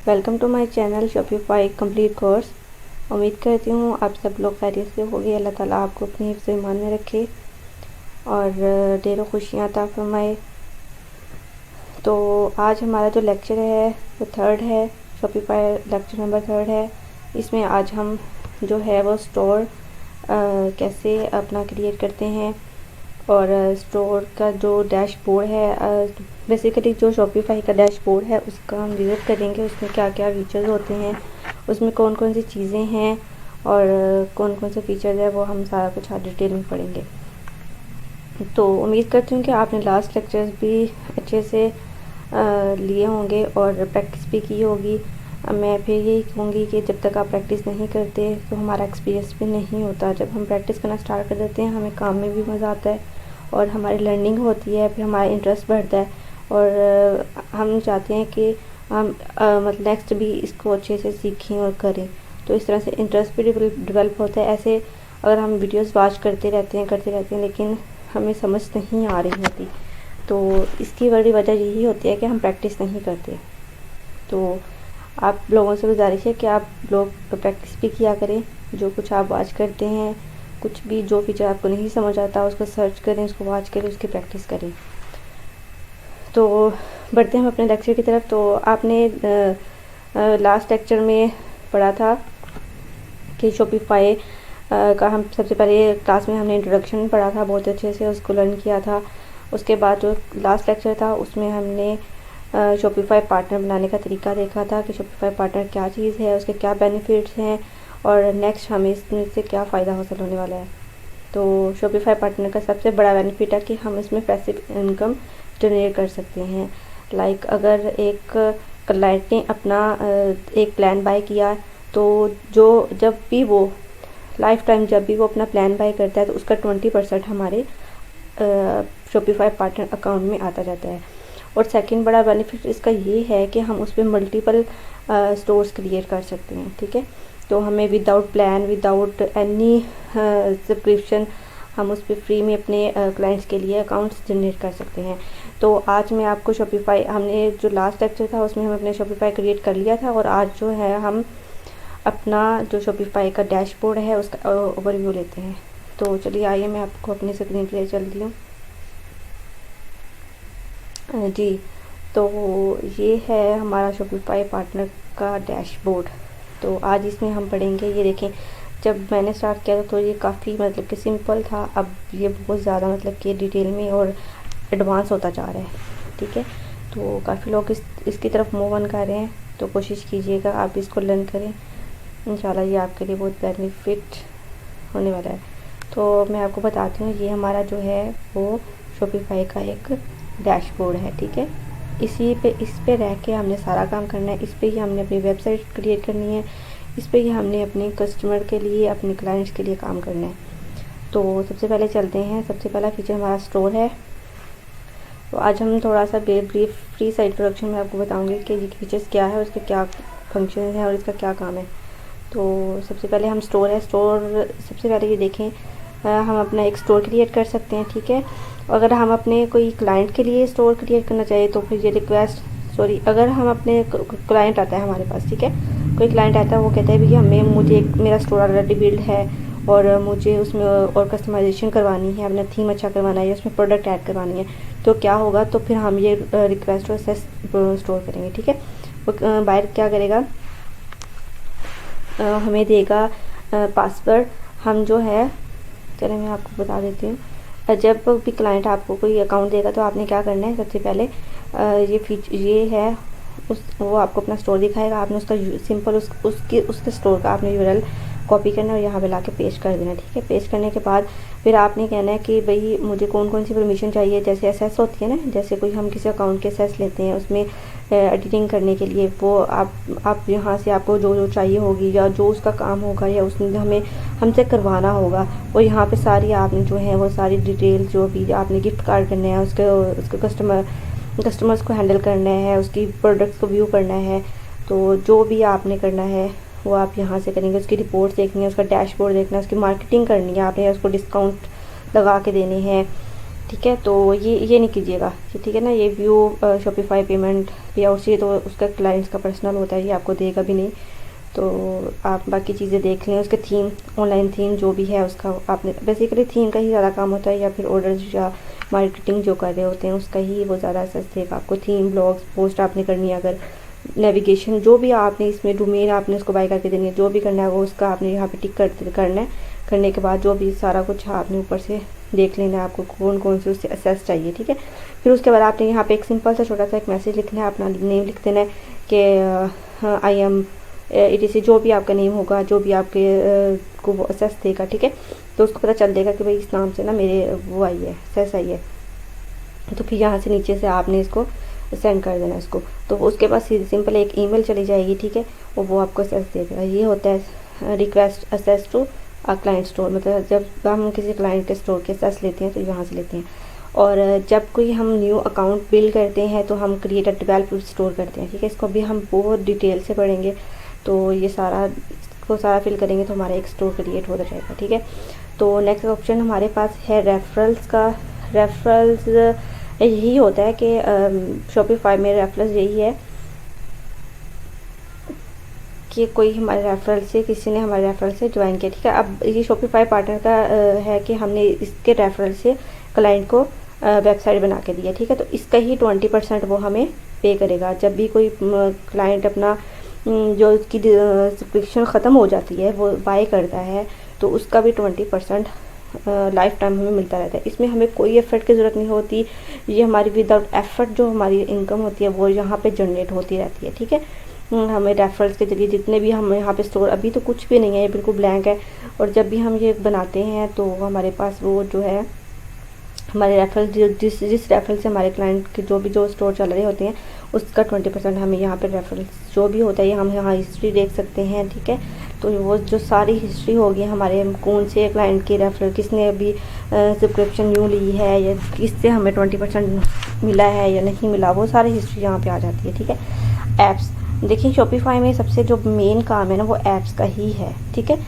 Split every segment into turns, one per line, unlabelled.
Welcome to my channel Shopify complete course. उम्मीद करती हूँ आप सब लोग खैरियत से होंगे। अल्लाह ताला आपको अपनी हिफ्ज़ ईमान में रखे और ढेरों खुशियाँ अता फरमाए। तो आज हमारा जो लेक्चर है वो थर्ड है, शॉपिफाई लेक्चर नंबर थर्ड है। इसमें आज हम जो है वो स्टोर कैसे अपना क्रिएट करते हैं और स्टोर का जो डैशबोर्ड है, बेसिकली जो शॉपिफाई का डैशबोर्ड है उसका हम विज़िट करेंगे। उसमें क्या क्या फीचर्स होते हैं, उसमें कौन कौन सी चीज़ें हैं और कौन कौन से फीचर्स है, वो हम सारा कुछ आज डिटेल में पढ़ेंगे। तो उम्मीद करती हूँ कि आपने लास्ट लेक्चर्स भी अच्छे से लिए होंगे और प्रैक्टिस भी की होगी। मैं फिर यही कहूँगी कि जब तक आप प्रैक्टिस नहीं करते तो हमारा एक्सपीरियंस भी नहीं होता। जब हम प्रैक्टिस करना स्टार्ट कर देते हैं हमें काम में भी मज़ा आता है और हमारी लर्निंग होती है, फिर हमारा इंटरेस्ट बढ़ता है और हम चाहते हैं कि हम मतलब नेक्स्ट भी इसको अच्छे से सीखें और करें। तो इस तरह से इंटरेस्ट भी डेवलप होता है। ऐसे अगर हम वीडियोस वॉच करते रहते हैं लेकिन हमें समझ नहीं आ रही होती, तो इसकी बड़ी वजह यही होती है कि हम प्रैक्टिस नहीं करते। तो आप लोगों से गुजारिश है कि आप लोग प्रैक्टिस भी किया करें। जो कुछ आप वॉच करते हैं, कुछ भी जो फीचर आपको नहीं समझ आता उसको सर्च करें, उसको वॉच करें, उसकी प्रैक्टिस करें। तो बढ़ते हैं हम अपने लेक्चर की तरफ। तो आपने लास्ट लेक्चर में पढ़ा था कि शॉपिफाई का हम सबसे पहले क्लास में हमने इंट्रोडक्शन पढ़ा था, बहुत अच्छे से उसको लर्न किया था। उसके बाद जो लास्ट लेक्चर था उसमें हमने शॉपिफाई पार्टनर बनाने का तरीका देखा था कि शॉपिफाई पार्टनर क्या चीज़ है, उसके क्या बेनिफिट्स हैं और नेक्स्ट हमें इससे क्या फ़ायदा हासिल होने वाला है। तो शॉपिफाई पार्टनर का सबसे बड़ा बेनिफिट है कि हम इसमें पैसिव इनकम जनरेट कर सकते हैं। लाइक अगर एक क्लाइंट ने अपना एक प्लान बाय किया तो जब भी वो लाइफ टाइम जब भी वो अपना प्लान बाय करता है तो उसका 20% हमारे शॉपिफाई पार्टनर अकाउंट में आता जाता है। और सेकंड बड़ा बेनिफिट इसका ये है कि हम उस पर मल्टीपल स्टोर्स क्रिएट कर सकते हैं। ठीक है, तो हमें without plan, without any subscription हम उस पर फ्री में अपने क्लाइंट्स के लिए अकाउंट्स जनरेट कर सकते हैं। तो आज मैं आपको शॉपिफाई, हमने जो लास्ट लेक्चर था उसमें हम अपने शॉपिफाई क्रिएट कर लिया था और आज जो है हम अपना जो शॉपिफाई का डैशबोर्ड है उसका ओवरव्यू लेते हैं। तो चलिए आइए मैं आपको अपनी स्क्रीन पे चलती हूँ। जी, तो ये है हमारा शॉपिफाई पार्टनर का डैशबोर्ड। तो आज इसमें हम पढ़ेंगे, ये देखें जब मैंने स्टार्ट किया था तो ये काफ़ी मतलब कि सिंपल था, अब ये बहुत ज़्यादा मतलब कि डिटेल में और एडवांस होता जा रहा है। ठीक है, तो काफ़ी लोग इसकी तरफ मूव ऑन कर रहे हैं, तो कोशिश कीजिएगा आप इसको लर्न करें। इंशाल्लाह ये आपके लिए बहुत बेनिफिट होने वाला है। तो मैं आपको बताती हूँ, ये हमारा जो है वो शॉपिफाई का एक डैशबोर्ड है। ठीक है, इस पे रह के हमने सारा काम करना है। इस पे ही हमने अपनी वेबसाइट क्रिएट करनी है, इस पे ही हमने अपने कस्टमर के लिए, अपने क्लाइंट्स के लिए काम करना है। तो सबसे पहले चलते हैं। सबसे पहला फीचर हमारा स्टोर है। तो आज हम थोड़ा सा ब्रीफ फ्री सा इंट्रोडक्शन में आपको बताऊंगी कि ये फीचर्स क्या है, उसके क्या फंक्शन हैं और इसका क्या काम है। तो सबसे पहले हम स्टोर है। स्टोर सबसे पहले ये देखें, हम अपना एक स्टोर क्रिएट कर सकते हैं। ठीक है, अगर हम अपने कोई क्लाइंट के लिए स्टोर क्रिएट करना चाहिए तो फिर ये अगर हम अपने क्लाइंट आता है हमारे पास, ठीक है, कोई क्लाइंट आता है, वो कहता है भैया मेरा स्टोर ऑलरेडी बिल्ड है और मुझे उसमें और कस्टमाइजेशन करवानी है, अपना थीम अच्छा करवाना है, उसमें प्रोडक्ट ऐड करवानी है, तो क्या होगा, तो फिर हम ये रिक्वेस्ट और सेस स्टोर करेंगे। ठीक है, बायर क्या करेगा, हमें देगा पासवर्ड। हम जो है, चलिए मैं आपको बता देती हूँ। जब भी क्लाइंट आपको कोई अकाउंट देगा तो आपने क्या करना है, सबसे पहले ये है वो आपको अपना स्टोर दिखाएगा। आपने उसका सिंपल उसके स्टोर का आपने यूआरएल कॉपी करना है और यहाँ पे लाके पेस्ट कर देना। ठीक है, पेस्ट करने के बाद फिर आपने कहना है कि भाई मुझे कौन कौन सी परमिशन चाहिए। जैसे एसएस होती है ना, जैसे कोई हम किसी अकाउंट के एसएस लेते हैं उसमें एडिटिंग करने के लिए, वो आप यहाँ से आपको जो चाहिए होगी या जो उसका काम होगा या उसने हमसे करवाना होगा, वो यहाँ पे सारी आपने जो है वो सारी डिटेल, जो भी आपने गिफ्ट कार्ड करना है, उसके कस्टमर्स को हैंडल करना है, उसकी प्रोडक्ट्स को व्यू करना है, तो जो भी आपने करना है वो आप यहाँ से करेंगे। उसकी रिपोर्ट देखनी है, उसका डैशबोर्ड देखना है, उसकी मार्केटिंग करनी है, आपने उसको डिस्काउंट लगा के देने हैं, ठीक है। तो ये नहीं कीजिएगा, ठीक है ना। ये व्यू शॉपिफाई पेमेंट पे आउट से तो उसका क्लाइंट्स का पर्सनल होता है, ये आपको देगा भी नहीं। तो आप बाकी चीज़ें देख लें, उसके थीम, ऑनलाइन थीम जो भी है उसका आपने बेसिकली थीम का ही ज़्यादा काम होता है, या फिर ऑर्डर या मार्केटिंग जो कर रहे होते हैं उसका ही वो ज़्यादा असर देगा आपको। थीम, ब्लॉग्स, पोस्ट आपने करनी है, अगर नेविगेशन जो भी आपने इसमें डोमेन आपने उसको बाय करके देनी है, जो भी करना है वो उसका आपने यहाँ पे टिक करना है। करने के बाद जो भी सारा कुछ आपने ऊपर से देख लेना है आपको कौन कौन से उससे असेस चाहिए, ठीक है। फिर उसके बाद आपने यहाँ पे एक सिंपल सा छोटा सा एक मैसेज लिखना है, अपना नेम लिख देना है कि आई एम ETC, जो भी आपका नेम होगा, जो भी आपके को वो असेस देगा, ठीक है। तो उसको पता चल देगा कि भाई इस नाम से ना मेरे वो आई है, असेस आई है। तो फिर यहाँ से नीचे से आपने इसको सेंड कर देना इसको, तो उसके पास सिंपल एक ईमेल चली जाएगी, ठीक है, और वो आपको असेस दे देगा। ये होता है request access to client store, मतलब जब हम किसी क्लाइंट के स्टोर के असेस लेते हैं तो यहाँ से लेते हैं। और जब कोई हम न्यू अकाउंट बिल्ड करते हैं तो हम क्रिएट डेवलप स्टोर करते हैं, ठीक है। इसको भी हम बहुत डिटेल से पढ़ेंगे, तो ये सारा इसको सारा फिल करेंगे तो हमारा एक स्टोर क्रिएट हो जाएगा, ठीक है। तो नेक्स्ट ऑप्शन हमारे पास है रेफरल्स का। रेफरल्स यही होता है कि शॉपिफाई में रेफरल्स यही है कि कोई हमारे रेफरल से, किसी ने हमारे रेफरल से ज्वाइन किया, ठीक है। अब ये शॉपिफाई पार्टनर का है कि हमने इसके रेफरल से क्लाइंट को वेबसाइट बना के दिया, ठीक है। तो इसका ही 20% वो हमें पे करेगा। जब भी कोई क्लाइंट अपना जो उसकी सब्सक्रिप्शन ख़त्म हो जाती है वो बाय करता है तो उसका भी 20% लाइफ टाइम हमें मिलता रहता है। इसमें हमें कोई एफर्ट की ज़रूरत नहीं होती, ये हमारी विदाउट एफर्ट जो हमारी इनकम होती है वो यहाँ पे जनरेट होती रहती है, ठीक है। हमें रेफरल्स के जरिए जितने भी हम यहाँ पे स्टोर, अभी तो कुछ भी नहीं है, ये बिल्कुल ब्लैंक है। और जब भी हम ये बनाते हैं तो हमारे पास वो जो है हमारे रेफरल जिस रेफरल से हमारे क्लाइंट के जो स्टोर चल रहे होते हैं उसका 20% हमें यहाँ पे रेफरल्स जो भी होता है, ये हम यहाँ हिस्ट्री देख सकते हैं, ठीक है। तो वो जो सारी हिस्ट्री होगी हमारे कौन से क्लाइंट की रेफरल, किसने अभी सब्सक्रिप्शन न्यू ली है, या किससे हमें 20% मिला है या नहीं मिला, वो सारी हिस्ट्री यहाँ पे आ जाती है, ठीक है। ऐप्स देखिए, शॉपिफाई में सबसे जो मेन काम है ना वो ऐप्स का ही है, ठीक है।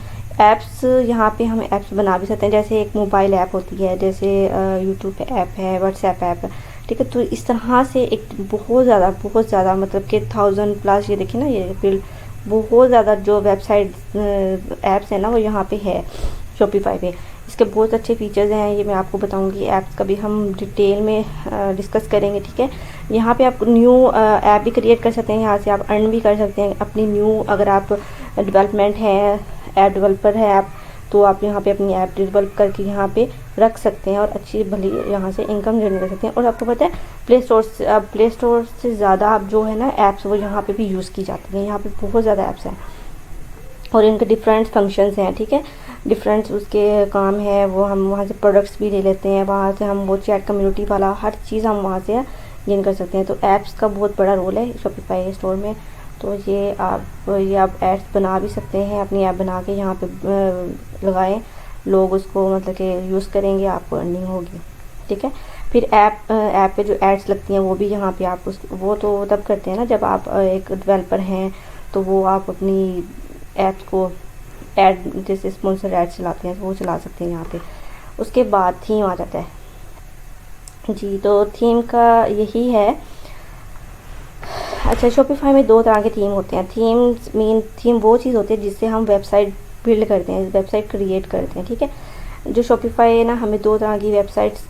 ऐप्स यहाँ पे हम ऐप्स बना भी सकते हैं, जैसे एक मोबाइल ऐप होती है, जैसे यूट्यूब ऐप है, व्हाट्सएप ऐप, ठीक है। तो इस तरह से एक बहुत ज़्यादा मतलब कि 1000+ ये देखिए ना, ये बिल बहुत ज़्यादा जो वेबसाइट ऐप्स है ना वो यहाँ पे है शॉपिफाई पे। इसके बहुत अच्छे फीचर्स हैं, ये मैं आपको बताऊंगी। ऐप्स का भी हम डिटेल में डिस्कस करेंगे, ठीक है। यहाँ पे आप न्यू ऐप भी क्रिएट कर सकते हैं, यहाँ से आप अर्न भी कर सकते हैं अपनी न्यू, अगर आप डेवलपमेंट है, ऐप डेवलपर है आप, तो आप यहाँ पे अपनी ऐप डेवलप करके यहाँ पे रख सकते हैं और अच्छी भली यहाँ से इनकम जनरेट कर सकते हैं। और आपको पता है प्ले स्टोर से ज़्यादा आप जो है ना ऐप्स वो यहाँ पे भी यूज़ की जाती हैं। यहाँ पे बहुत ज़्यादा ऐप्स हैं और इनके डिफरेंट फंक्शंस हैं, ठीक है। डिफरेंट उसके काम है, वो हम वहाँ से प्रोडक्ट्स भी ले लेते हैं, वहाँ से हम वो चैट कम्युनिटी वाला हर चीज़ हम वहाँ से गेन कर सकते हैं। तो ऐप्स का बहुत बड़ा रोल है शॉपिफाई स्टोर में। तो ये आप एड्स बना भी सकते हैं, अपनी ऐप बना के यहाँ पे लगाएं, लोग उसको मतलब कि यूज़ करेंगे, आपको अर्निंग होगी, ठीक है। फिर ऐप पे जो एड्स लगती हैं वो भी यहाँ पे आप वो तो तब करते हैं ना जब आप एक डेवलपर हैं, तो वो आप अपनी ऐप्स को ऐड जैसे स्पॉन्सर ऐड चलाते हैं तो वो चला सकते हैं यहाँ पे। उसके बाद थीम आ जाता है जी, तो थीम का यही है। अच्छा, शॉपिफाई में 2 तरह के थीम होते हैं। थीम वो चीज़ होती है जिससे हम वेबसाइट बिल्ड करते हैं, वेबसाइट क्रिएट करते हैं, ठीक है। जो शॉपिफाई है ना हमें 2 तरह की वेबसाइट्स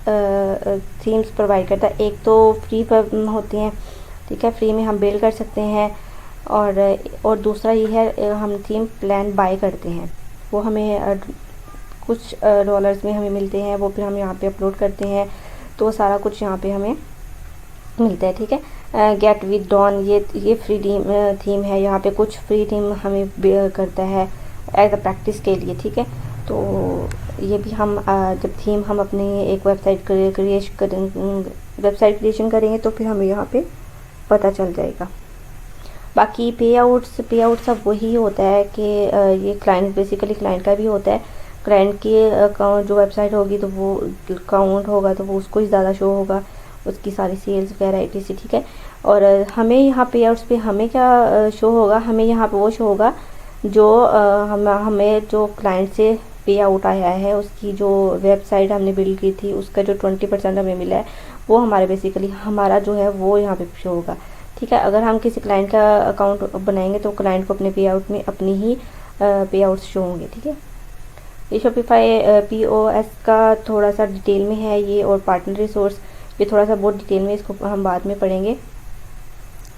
थीम्स प्रोवाइड करता है। एक तो फ्री पर होती हैं, ठीक है, फ्री में हम बिल्ड कर सकते हैं। और दूसरा ये है हम थीम प्लान बाय करते हैं, वो हमें कुछ डॉलर्स में हमें मिलते हैं, वो फिर हम यहाँ पे अपलोड करते हैं, तो सारा कुछ यहाँ पे हमें मिलता है, ठीक है। गेट विद डॉन ये फ्री थीम है, यहाँ पे कुछ फ्री थीम हमें करता है एज अ प्रैक्टिस के लिए, ठीक है। तो ये भी हम जब थीम हम अपनी एक वेबसाइट क्रिएशन करेंगे तो फिर हमें यहाँ पे पता चल जाएगा। बाकी पे आउट्स सब वही होता है कि ये बेसिकली क्लाइंट का भी होता है। क्लाइंट की अकाउंट जो वेबसाइट होगी तो वो अकाउंट होगा तो वो उसको ही ज़्यादा शो होगा, उसकी सारी सेल्स वगैरह etc, ठीक है। और हमें यहाँ पे आउट्स पे हमें क्या शो होगा, हमें यहाँ पे वो शो होगा जो हमें जो क्लाइंट से पे आउट आया है, उसकी जो वेबसाइट हमने बिल्ड की थी उसका जो 20% हमें मिला है वो हमारे बेसिकली हमारा जो है वो यहाँ पे शो होगा। ठीक है, अगर हम किसी क्लाइंट का अकाउंट बनाएंगे तो क्लाइंट को अपने पे आउट में अपनी ही पे आउट शो होंगे। ठीक है, ये शॉपिफाई POS का थोड़ा सा डिटेल में है ये, और पार्टनर रिसोर्स ये थोड़ा सा बहुत डिटेल में, इसको हम बाद में पढ़ेंगे।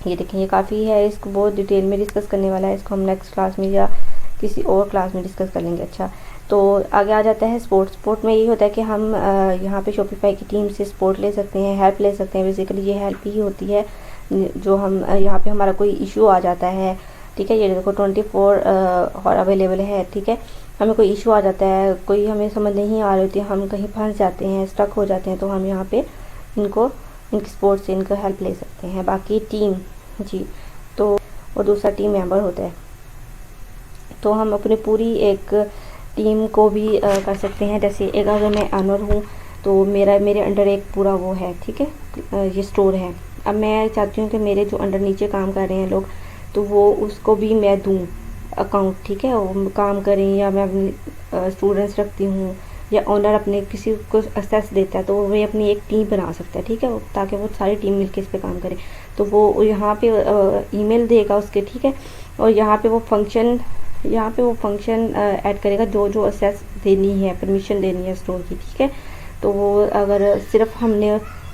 ये देखें, ये काफ़ी है, इसको बहुत डिटेल में डिस्कस करने वाला है, इसको हम नेक्स्ट क्लास में या किसी और क्लास में डिस्कस कर लेंगे। अच्छा, तो आगे आ जाता है स्पोर्ट में। यही होता है कि हम यहाँ पे शॉपिफाई की टीम से सपोर्ट ले सकते हैं, हेल्प ले सकते हैं। बेसिकली ये हेल्प ही होती है जो हम यहाँ पे हमारा कोई इशू आ जाता है। ठीक है, ये देखो 24 और अवेलेबल है। ठीक है, हमें कोई इशू आ जाता है, कोई हमें समझ नहीं आ रही होती, हम कहीं फंस जाते हैं, स्टक हो जाते हैं, तो हम यहाँ पे इनकी सपोर्ट से इनको हेल्प ले सकते हैं। बाकी टीम जी, तो और दूसरा टीम मेंबर होता है, तो हम अपनी पूरी एक टीम को भी कर सकते हैं। जैसे एक अगर मैं ऑनर हूँ तो मेरे अंडर एक पूरा वो है, ठीक है, ये स्टोर है। अब मैं चाहती हूँ कि मेरे जो अंडर नीचे काम कर रहे हैं लोग, तो वो उसको भी मैं दूँ अकाउंट। ठीक है, वो काम करें, या मैं अपनी स्टूडेंट्स रखती हूँ, या ओनर अपने किसी को एक्सेस देता है तो वो अपनी एक टीम बना सकता है। ठीक है, ताकि वो सारी टीम मिलकर इस पे काम करे। तो वो यहाँ पे ईमेल देगा उसके, ठीक है, और यहाँ पे वो फंक्शन ऐड करेगा जो जो एक्सेस देनी है, परमिशन देनी है स्टोर की। ठीक है, तो वो अगर सिर्फ हमने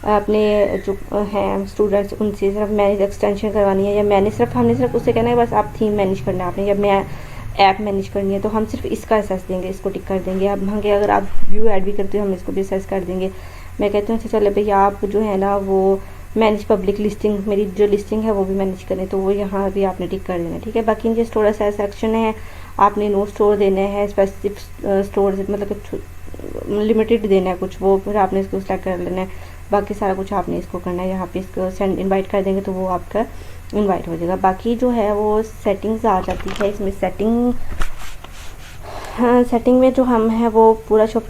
अपने जो हैं स्टूडेंट्स उनसे सिर्फ मैनेज एक्सटेंशन करवानी है, या हमने सिर्फ उससे कहना है बस आप थीम मैनेज करना है आपने, या मैं ऐप मैनेज करनी है, तो हम सिर्फ इसका एक्सेस देंगे, इसको टिक कर देंगे। अब हम अगर आप व्यू ऐड भी करते हो हम इसको भी एक्सेस कर देंगे। मैं कहती हूँ अच्छा चले भैया आप जो है ना वो मैनेज पब्लिक लिस्टिंग, मेरी जो लिस्टिंग है वो भी मैनेज करें, तो वो यहाँ भी आपने टिक कर देना। ठीक है, बाकी इनके स्टोर सेक्शन है, आपने नो स्टोर देना है, स्पेसिफिक स्टोर मतलब लिमिटेड देना है कुछ, वो फिर आपने इसको सेलेक्ट कर लेना है। बाकी सारा कुछ आपने इसको करना है, यहाँ पे इसको सेंड इनवाइट कर देंगे तो वो आपका इनवाइट हो जाएगा। बाकी जो है वो सेटिंग्स आ जाती है इसमें। सेटिंग में जो हम है वो पूरा